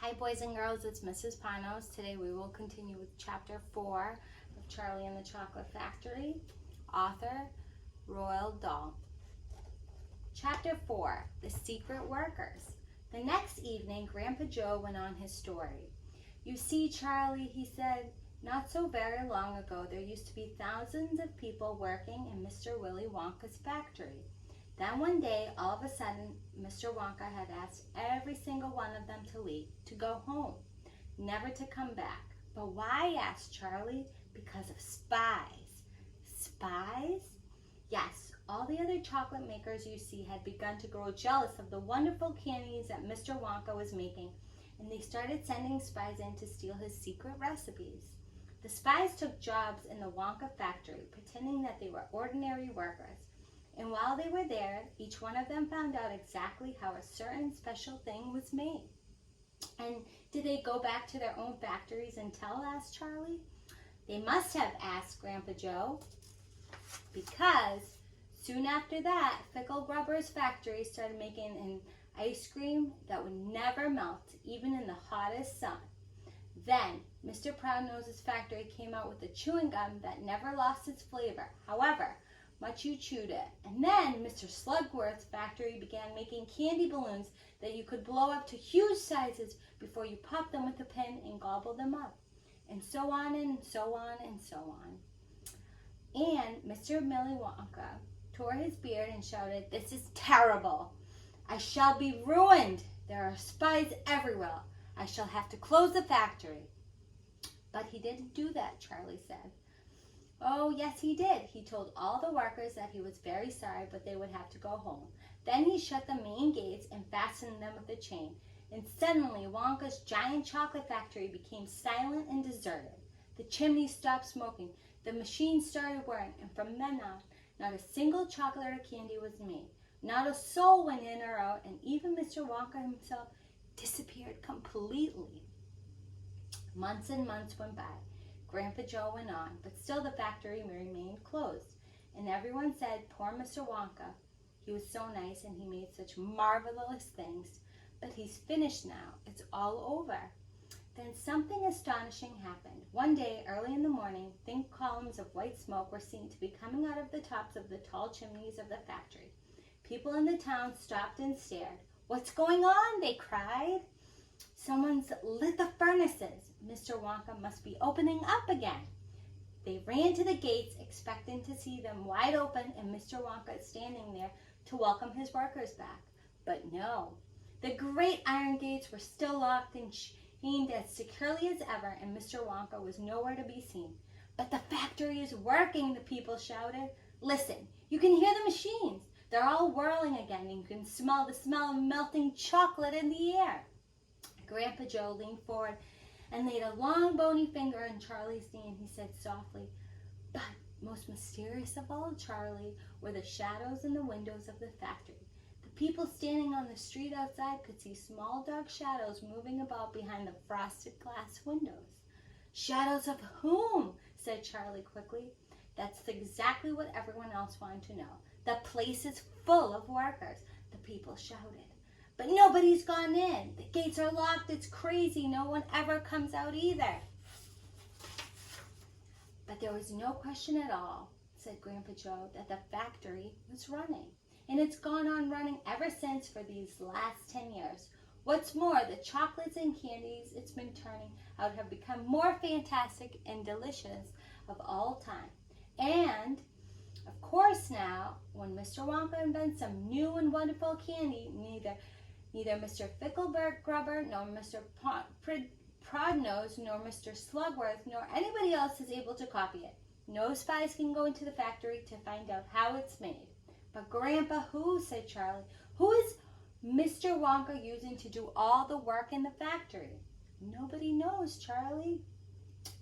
Hi boys and girls, it's Mrs. Panos. Today we will continue with Chapter 4 of Charlie and the Chocolate Factory. Author, Roald Dahl. Chapter 4, The Secret Workers. The next evening, Grandpa Joe went on his story. "You see, Charlie," he said, "not so very long ago there used to be thousands of people working in Mr. Willy Wonka's factory. Then one day, all of a sudden, Mr. Wonka had asked every single one of them to leave, to go home, never to come back. But why?" asked Charlie. "Because of spies." Spies? Yes, all the other chocolate makers you see had begun to grow jealous of the wonderful candies that Mr. Wonka was making, and they started sending spies in to steal his secret recipes. The spies took jobs in the Wonka factory, pretending that they were ordinary workers. And while they were there, each one of them found out exactly how a certain special thing was made. "And did they go back to their own factories and tell?" asked Charlie. "They must have," asked Grandpa Joe, "because soon after that, Fickle Grubber's factory started making an ice cream that would never melt, even in the hottest sun. Then Mr. Proudnose's factory came out with a chewing gum that never lost its flavor, however much you chewed it. And then Mr. Slugworth's factory began making candy balloons that you could blow up to huge sizes before you popped them with a pin and gobbled them up. And so on and so on and so on." And Mr. Willy Wonka tore his beard and shouted, "This is terrible. I shall be ruined. There are spies everywhere. I shall have to close the factory." "But he didn't do that," Charlie said. "Oh, yes, he did. He told all the workers that he was very sorry, but they would have to go home. Then he shut the main gates and fastened them with a chain. And suddenly Wonka's giant chocolate factory became silent and deserted. The chimneys stopped smoking, the machines started whirring, and from then on, not a single chocolate or candy was made. Not a soul went in or out, and even Mr. Wonka himself disappeared completely." Months and months went by. Grandpa Joe went on, but still the factory remained closed. And everyone said, "Poor Mr. Wonka. He was so nice and he made such marvelous things. But he's finished now. It's all over." Then something astonishing happened. One day, early in the morning, thick columns of white smoke were seen to be coming out of the tops of the tall chimneys of the factory. People in the town stopped and stared. "What's going on?" they cried. "Someone's lit the furnaces. Mr. Wonka must be opening up again." They ran to the gates, expecting to see them wide open and Mr. Wonka standing there to welcome his workers back. But no, the great iron gates were still locked and chained as securely as ever, and Mr. Wonka was nowhere to be seen. "But the factory is working," the people shouted. "Listen, you can hear the machines. They're all whirling again, and you can smell the smell of melting chocolate in the air." Grandpa Joe leaned forward and laid a long bony finger on Charlie's knee, and he said softly, "But most mysterious of all, Charlie, were the shadows in the windows of the factory. The people standing on the street outside could see small dark shadows moving about behind the frosted glass windows." "Shadows of whom?" said Charlie quickly. That's exactly what everyone else wanted to know. "The place is full of workers," the people shouted. "But nobody's gone in. The gates are locked. It's crazy. No one ever comes out either." But there was no question at all, said Grandpa Joe, that the factory was running. And it's gone on running ever since for these last 10 years. What's more, the chocolates and candies it's been turning out have become more fantastic and delicious of all time. And, of course now, when Mr. Wonka invents some new and wonderful candy, neither Mr. Fickleberg Grubber, nor Mr. Proudnose, nor Mr. Slugworth, nor anybody else is able to copy it. No spies can go into the factory to find out how it's made. "But Grandpa, who?" said Charlie. "Who is Mr. Wonka using to do all the work in the factory?" "Nobody knows, Charlie."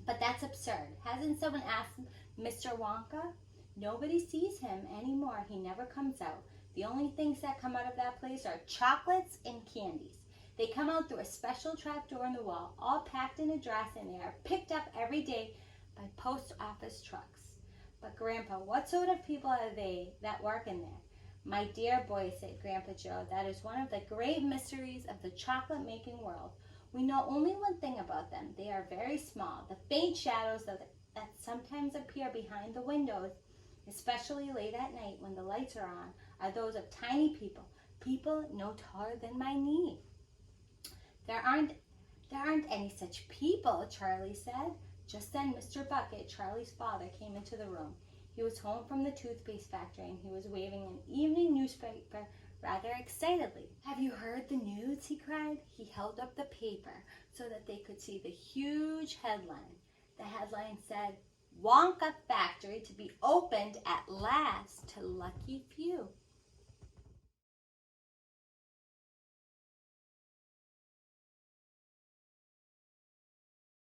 "But that's absurd. Hasn't someone asked Mr. Wonka?" "Nobody sees him anymore. He never comes out. The only things that come out of that place are chocolates and candies. They come out through a special trap door in the wall, all packed in a dress, and they are picked up every day by post office trucks." "But Grandpa, what sort of people are they that work in there?" "My dear boy," said Grandpa Joe, "that is one of the great mysteries of the chocolate making world. We know only one thing about them. They are very small. The faint shadows that sometimes appear behind the windows, especially late at night when the lights are on, are those of tiny people, people no taller than my knee. There aren't any such people, Charlie said. Just then Mr. Bucket, Charlie's father, came into the room. He was home from the toothpaste factory and he was waving an evening newspaper rather excitedly. Have you heard the news? He cried. He held up the paper so that they could see the huge headline. The headline said, Wonka Factory to be opened at last to lucky few.